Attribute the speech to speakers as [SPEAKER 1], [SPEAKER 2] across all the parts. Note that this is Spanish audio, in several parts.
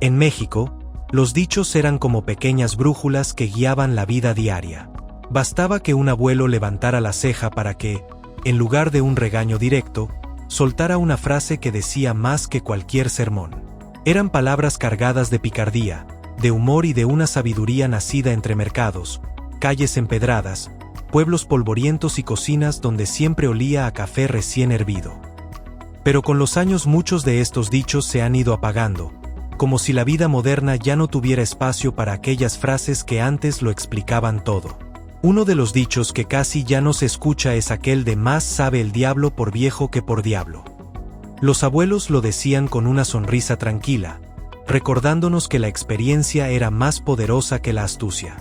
[SPEAKER 1] En México, los dichos eran como pequeñas brújulas que guiaban la vida diaria. Bastaba que un abuelo levantara la ceja para que, en lugar de un regaño directo, soltara una frase que decía más que cualquier sermón. Eran palabras cargadas de picardía, de humor y de una sabiduría nacida entre mercados, calles empedradas, pueblos polvorientos y cocinas donde siempre olía a café recién hervido. Pero con los años muchos de estos dichos se han ido apagando, como si la vida moderna ya no tuviera espacio para aquellas frases que antes lo explicaban todo. Uno de los dichos que casi ya no se escucha es aquel de más sabe el diablo por viejo que por diablo. Los abuelos lo decían con una sonrisa tranquila, recordándonos que la experiencia era más poderosa que la astucia.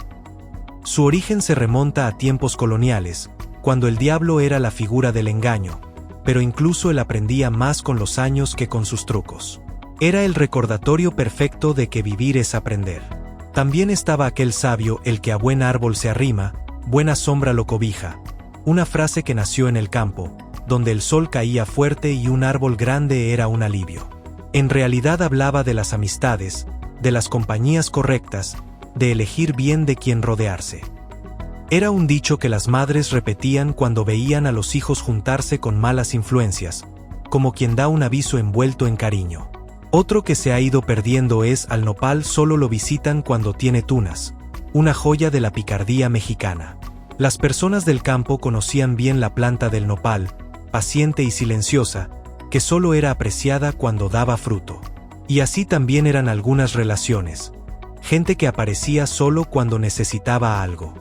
[SPEAKER 1] Su origen se remonta a tiempos coloniales, cuando el diablo era la figura del engaño, pero incluso él aprendía más con los años que con sus trucos. Era el recordatorio perfecto de que vivir es aprender. También estaba aquel sabio el que a buen árbol se arrima, buena sombra lo cobija, una frase que nació en el campo, donde el sol caía fuerte y un árbol grande era un alivio. En realidad hablaba de las amistades, de las compañías correctas, de elegir bien de quién rodearse. Era un dicho que las madres repetían cuando veían a los hijos juntarse con malas influencias, como quien da un aviso envuelto en cariño. Otro que se ha ido perdiendo es al nopal solo lo visitan cuando tiene tunas, una joya de la picardía mexicana. Las personas del campo conocían bien la planta del nopal, paciente y silenciosa, que solo era apreciada cuando daba fruto. Y así también eran algunas relaciones. Gente que aparecía solo cuando necesitaba algo.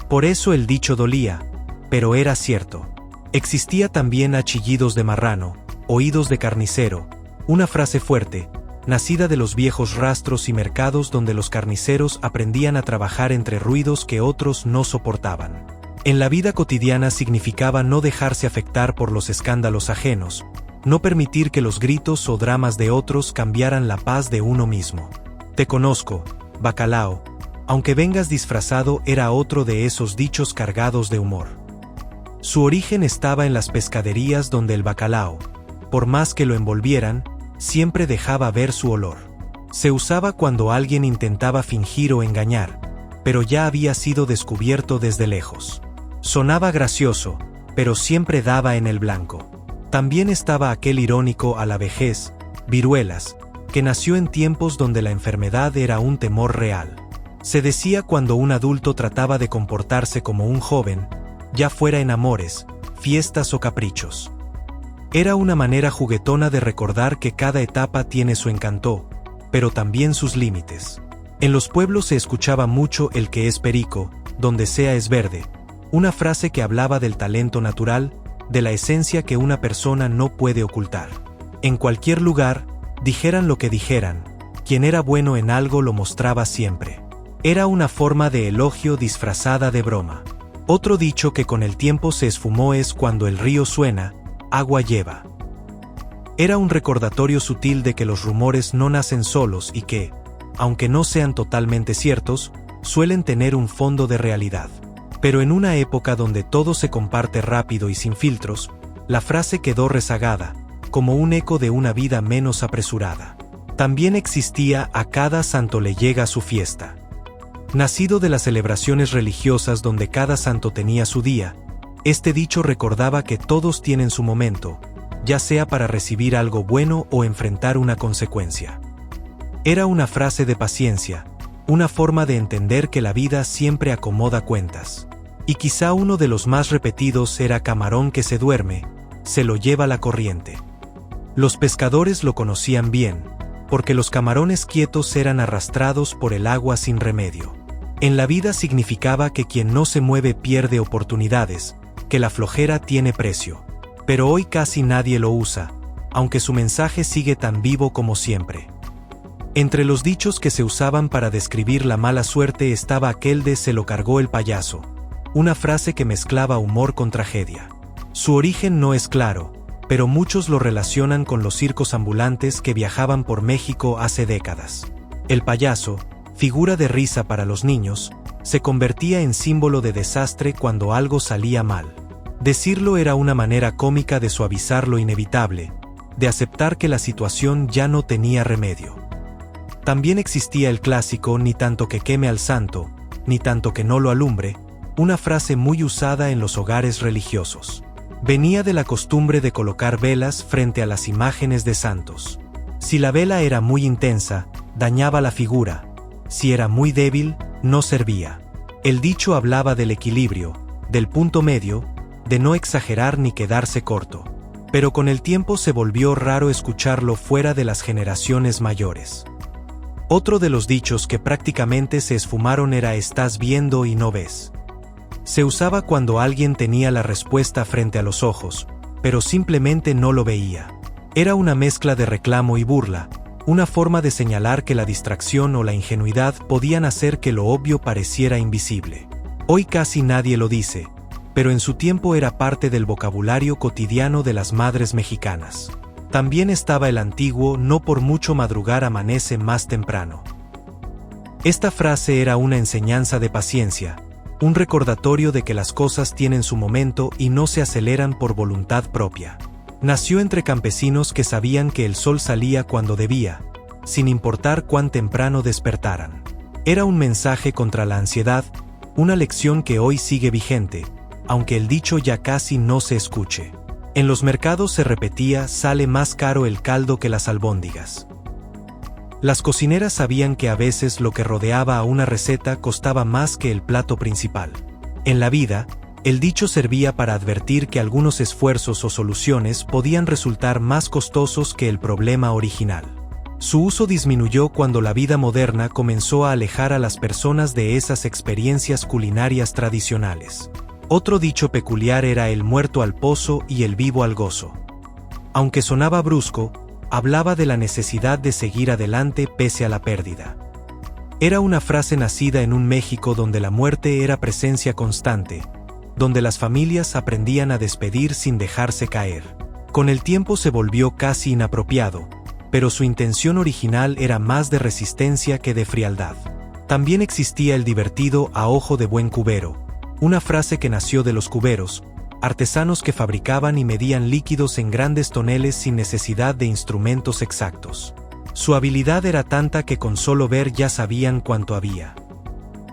[SPEAKER 1] Por eso el dicho dolía, pero era cierto. Existía también a chillidos de marrano, oídos de carnicero, una frase fuerte, nacida de los viejos rastros y mercados donde los carniceros aprendían a trabajar entre ruidos que otros no soportaban. En la vida cotidiana significaba no dejarse afectar por los escándalos ajenos, no permitir que los gritos o dramas de otros cambiaran la paz de uno mismo. Te conozco, bacalao, aunque vengas disfrazado era otro de esos dichos cargados de humor. Su origen estaba en las pescaderías donde el bacalao, por más que lo envolvieran, siempre dejaba ver su olor. Se usaba cuando alguien intentaba fingir o engañar, pero ya había sido descubierto desde lejos. Sonaba gracioso, pero siempre daba en el blanco. También estaba aquel irónico a la vejez, viruelas, que nació en tiempos donde la enfermedad era un temor real. Se decía cuando un adulto trataba de comportarse como un joven, ya fuera en amores, fiestas o caprichos. Era una manera juguetona de recordar que cada etapa tiene su encanto, pero también sus límites. En los pueblos se escuchaba mucho el que es perico, donde sea es verde, una frase que hablaba del talento natural, de la esencia que una persona no puede ocultar. En cualquier lugar, dijeran lo que dijeran, quien era bueno en algo lo mostraba siempre. Era una forma de elogio disfrazada de broma. Otro dicho que con el tiempo se esfumó es cuando el río suena, agua lleva. Era un recordatorio sutil de que los rumores no nacen solos y que, aunque no sean totalmente ciertos, suelen tener un fondo de realidad. Pero en una época donde todo se comparte rápido y sin filtros, la frase quedó rezagada, como un eco de una vida menos apresurada. También existía a cada santo le llega su fiesta. Nacido de las celebraciones religiosas donde cada santo tenía su día, este dicho recordaba que todos tienen su momento, ya sea para recibir algo bueno o enfrentar una consecuencia. Era una frase de paciencia, una forma de entender que la vida siempre acomoda cuentas. Y quizá uno de los más repetidos era camarón que se duerme, se lo lleva la corriente. Los pescadores lo conocían bien, porque los camarones quietos eran arrastrados por el agua sin remedio. En la vida significaba que quien no se mueve pierde oportunidades, que la flojera tiene precio. Pero hoy casi nadie lo usa, aunque su mensaje sigue tan vivo como siempre. Entre los dichos que se usaban para describir la mala suerte estaba aquel de se lo cargó el payaso, una frase que mezclaba humor con tragedia. Su origen no es claro, pero muchos lo relacionan con los circos ambulantes que viajaban por México hace décadas. El payaso, figura de risa para los niños, se convertía en símbolo de desastre cuando algo salía mal. Decirlo era una manera cómica de suavizar lo inevitable, de aceptar que la situación ya no tenía remedio. También existía el clásico ni tanto que queme al santo, ni tanto que no lo alumbre, una frase muy usada en los hogares religiosos. Venía de la costumbre de colocar velas frente a las imágenes de santos. Si la vela era muy intensa, dañaba la figura. Si era muy débil, no servía. El dicho hablaba del equilibrio, del punto medio, de no exagerar ni quedarse corto. Pero con el tiempo se volvió raro escucharlo fuera de las generaciones mayores. Otro de los dichos que prácticamente se esfumaron era "estás viendo y no ves". Se usaba cuando alguien tenía la respuesta frente a los ojos, pero simplemente no lo veía. Era una mezcla de reclamo y burla, una forma de señalar que la distracción o la ingenuidad podían hacer que lo obvio pareciera invisible. Hoy casi nadie lo dice, pero en su tiempo era parte del vocabulario cotidiano de las madres mexicanas. También estaba el antiguo "no por mucho madrugar amanece más temprano". Esta frase era una enseñanza de paciencia, un recordatorio de que las cosas tienen su momento y no se aceleran por voluntad propia. Nació entre campesinos que sabían que el sol salía cuando debía, sin importar cuán temprano despertaran. Era un mensaje contra la ansiedad, una lección que hoy sigue vigente, aunque el dicho ya casi no se escuche. En los mercados se repetía "sale más caro el caldo que las albóndigas". Las cocineras sabían que a veces lo que rodeaba a una receta costaba más que el plato principal. En la vida, el dicho servía para advertir que algunos esfuerzos o soluciones podían resultar más costosos que el problema original. Su uso disminuyó cuando la vida moderna comenzó a alejar a las personas de esas experiencias culinarias tradicionales. Otro dicho peculiar era el "muerto al pozo y el vivo al gozo". Aunque sonaba brusco, hablaba de la necesidad de seguir adelante pese a la pérdida. Era una frase nacida en un México donde la muerte era presencia constante, donde las familias aprendían a despedir sin dejarse caer. Con el tiempo se volvió casi inapropiado, pero su intención original era más de resistencia que de frialdad. También existía el divertido "a ojo de buen cubero", una frase que nació de los cuberos, artesanos que fabricaban y medían líquidos en grandes toneles sin necesidad de instrumentos exactos. Su habilidad era tanta que con solo ver ya sabían cuánto había.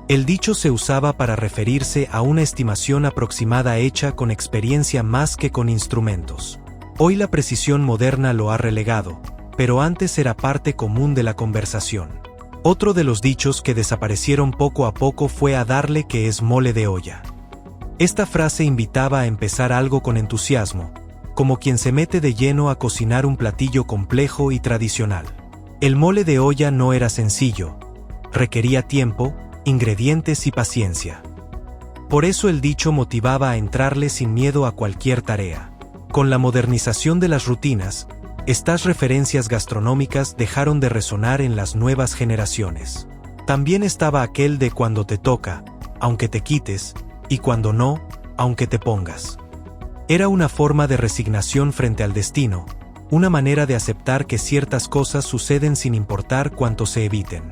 [SPEAKER 1] El dicho se usaba para referirse a una estimación aproximada hecha con experiencia más que con instrumentos. Hoy la precisión moderna lo ha relegado, pero antes era parte común de la conversación. Otro de los dichos que desaparecieron poco a poco fue "a darle que es mole de olla". Esta frase invitaba a empezar algo con entusiasmo, como quien se mete de lleno a cocinar un platillo complejo y tradicional. El mole de olla no era sencillo, requería tiempo, ingredientes y paciencia. Por eso el dicho motivaba a entrarle sin miedo a cualquier tarea. Con la modernización de las rutinas, estas referencias gastronómicas dejaron de resonar en las nuevas generaciones. También estaba aquel de "cuando te toca, aunque te quites, y cuando no, aunque te pongas". Era una forma de resignación frente al destino, una manera de aceptar que ciertas cosas suceden sin importar cuánto se eviten.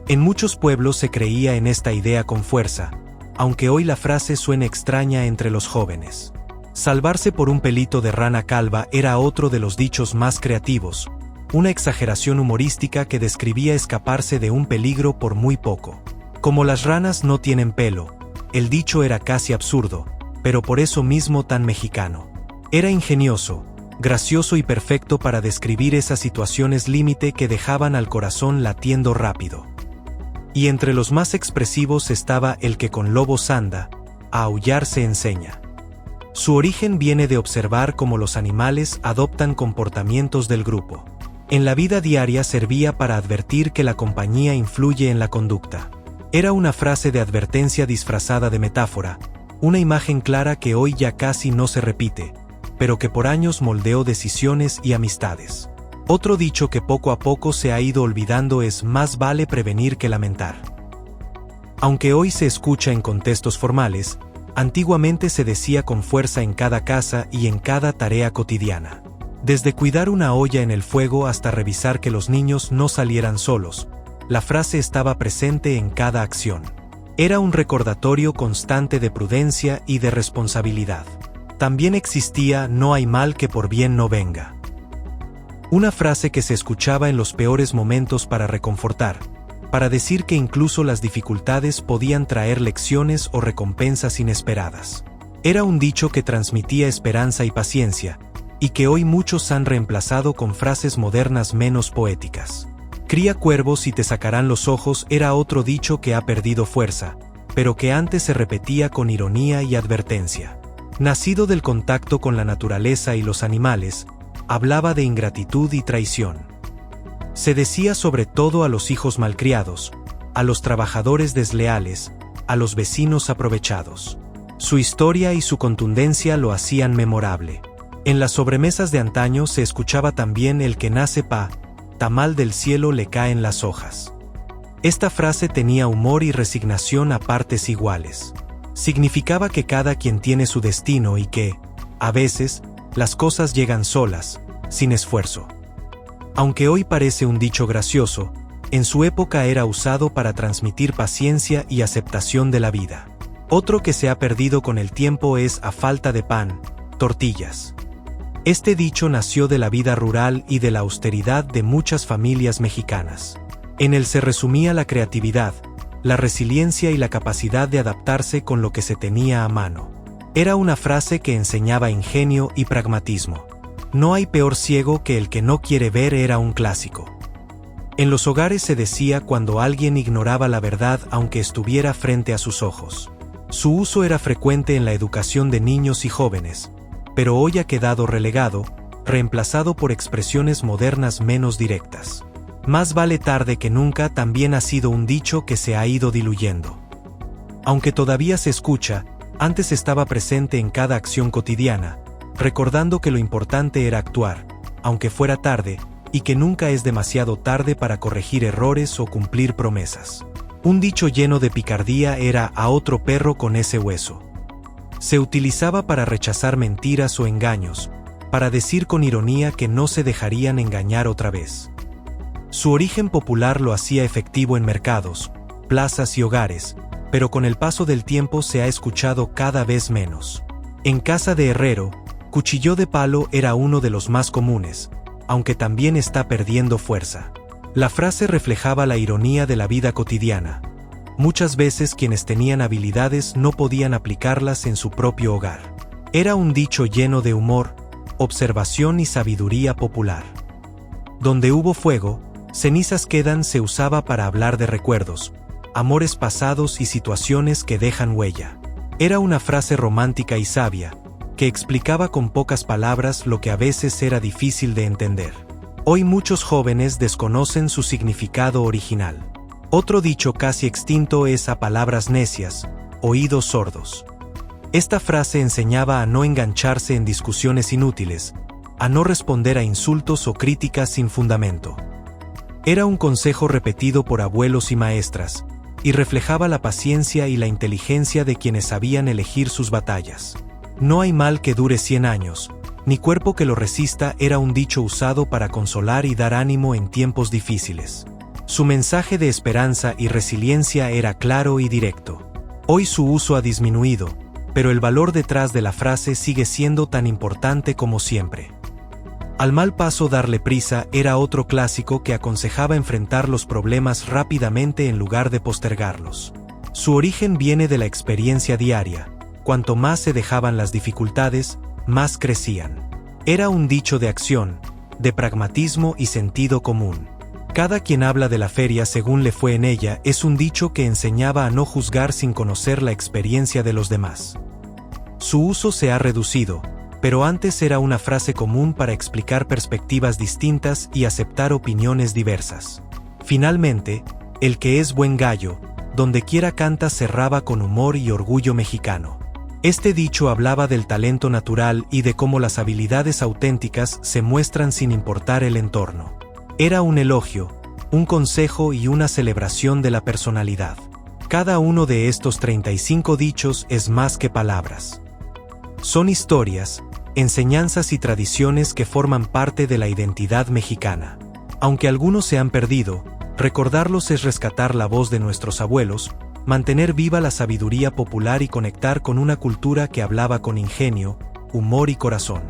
[SPEAKER 1] En muchos pueblos se creía en esta idea con fuerza, aunque hoy la frase suene extraña entre los jóvenes. Salvarse por un pelito de rana calva era otro de los dichos más creativos, una exageración humorística que describía escaparse de un peligro por muy poco. Como las ranas no tienen pelo, el dicho era casi absurdo, pero por eso mismo tan mexicano. Era ingenioso, gracioso y perfecto para describir esas situaciones límite que dejaban al corazón latiendo rápido. Y entre los más expresivos estaba el que "con lobos anda, a aullar se enseña". Su origen viene de observar cómo los animales adoptan comportamientos del grupo. En la vida diaria servía para advertir que la compañía influye en la conducta. Era una frase de advertencia disfrazada de metáfora, una imagen clara que hoy ya casi no se repite, pero que por años moldeó decisiones y amistades. Otro dicho que poco a poco se ha ido olvidando es "más vale prevenir que lamentar". Aunque hoy se escucha en contextos formales, antiguamente se decía con fuerza en cada casa y en cada tarea cotidiana. Desde cuidar una olla en el fuego hasta revisar que los niños no salieran solos, la frase estaba presente en cada acción. Era un recordatorio constante de prudencia y de responsabilidad. También existía "no hay mal que por bien no venga". Una frase que se escuchaba en los peores momentos para reconfortar, para decir que incluso las dificultades podían traer lecciones o recompensas inesperadas. Era un dicho que transmitía esperanza y paciencia, y que hoy muchos han reemplazado con frases modernas menos poéticas. Cría cuervos y te sacarán los ojos era otro dicho que ha perdido fuerza, pero que antes se repetía con ironía y advertencia. Nacido del contacto con la naturaleza y los animales, hablaba de ingratitud y traición. Se decía sobre todo a los hijos malcriados, a los trabajadores desleales, a los vecinos aprovechados. Su historia y su contundencia lo hacían memorable. En las sobremesas de antaño se escuchaba también el que nace tamal del cielo le caen las hojas. Esta frase tenía humor y resignación a partes iguales. Significaba que cada quien tiene su destino y que, a veces, las cosas llegan solas, sin esfuerzo. Aunque hoy parece un dicho gracioso, en su época era usado para transmitir paciencia y aceptación de la vida. Otro que se ha perdido con el tiempo es a falta de pan, tortillas. Este dicho nació de la vida rural y de la austeridad de muchas familias mexicanas. En él se resumía la creatividad, la resiliencia y la capacidad de adaptarse con lo que se tenía a mano. Era una frase que enseñaba ingenio y pragmatismo. No hay peor ciego que el que no quiere ver era un clásico. En los hogares se decía cuando alguien ignoraba la verdad aunque estuviera frente a sus ojos. Su uso era frecuente en la educación de niños y jóvenes, pero hoy ha quedado relegado, reemplazado por expresiones modernas menos directas. Más vale tarde que nunca también ha sido un dicho que se ha ido diluyendo. Aunque todavía se escucha, antes estaba presente en cada acción cotidiana, recordando que lo importante era actuar, aunque fuera tarde, y que nunca es demasiado tarde para corregir errores o cumplir promesas. Un dicho lleno de picardía era a otro perro con ese hueso. Se utilizaba para rechazar mentiras o engaños, para decir con ironía que no se dejarían engañar otra vez. Su origen popular lo hacía efectivo en mercados, plazas y hogares, pero con el paso del tiempo se ha escuchado cada vez menos. En casa de herrero, cuchillo de palo era uno de los más comunes, aunque también está perdiendo fuerza. La frase reflejaba la ironía de la vida cotidiana. Muchas veces quienes tenían habilidades no podían aplicarlas en su propio hogar. Era un dicho lleno de humor, observación y sabiduría popular. Donde hubo fuego, cenizas quedan se usaba para hablar de recuerdos, amores pasados y situaciones que dejan huella. Era una frase romántica y sabia, que explicaba con pocas palabras lo que a veces era difícil de entender. Hoy muchos jóvenes desconocen su significado original. Otro dicho casi extinto es a palabras necias, oídos sordos. Esta frase enseñaba a no engancharse en discusiones inútiles, a no responder a insultos o críticas sin fundamento. Era un consejo repetido por abuelos y maestras, y reflejaba la paciencia y la inteligencia de quienes sabían elegir sus batallas. No hay mal que dure 100 años, ni cuerpo que lo resista era un dicho usado para consolar y dar ánimo en tiempos difíciles. Su mensaje de esperanza y resiliencia era claro y directo. Hoy su uso ha disminuido, pero el valor detrás de la frase sigue siendo tan importante como siempre. Al mal paso darle prisa era otro clásico que aconsejaba enfrentar los problemas rápidamente en lugar de postergarlos. Su origen viene de la experiencia diaria. Cuanto más se dejaban las dificultades, más crecían. Era un dicho de acción, de pragmatismo y sentido común. Cada quien habla de la feria según le fue en ella es un dicho que enseñaba a no juzgar sin conocer la experiencia de los demás. Su uso se ha reducido, pero antes era una frase común para explicar perspectivas distintas y aceptar opiniones diversas. Finalmente, el que es buen gallo, donde quiera canta cerraba con humor y orgullo mexicano. Este dicho hablaba del talento natural y de cómo las habilidades auténticas se muestran sin importar el entorno. Era un elogio, un consejo y una celebración de la personalidad. Cada uno de estos 35 dichos es más que palabras. Son historias, enseñanzas y tradiciones que forman parte de la identidad mexicana. Aunque algunos se han perdido, recordarlos es rescatar la voz de nuestros abuelos, mantener viva la sabiduría popular y conectar con una cultura que hablaba con ingenio, humor y corazón.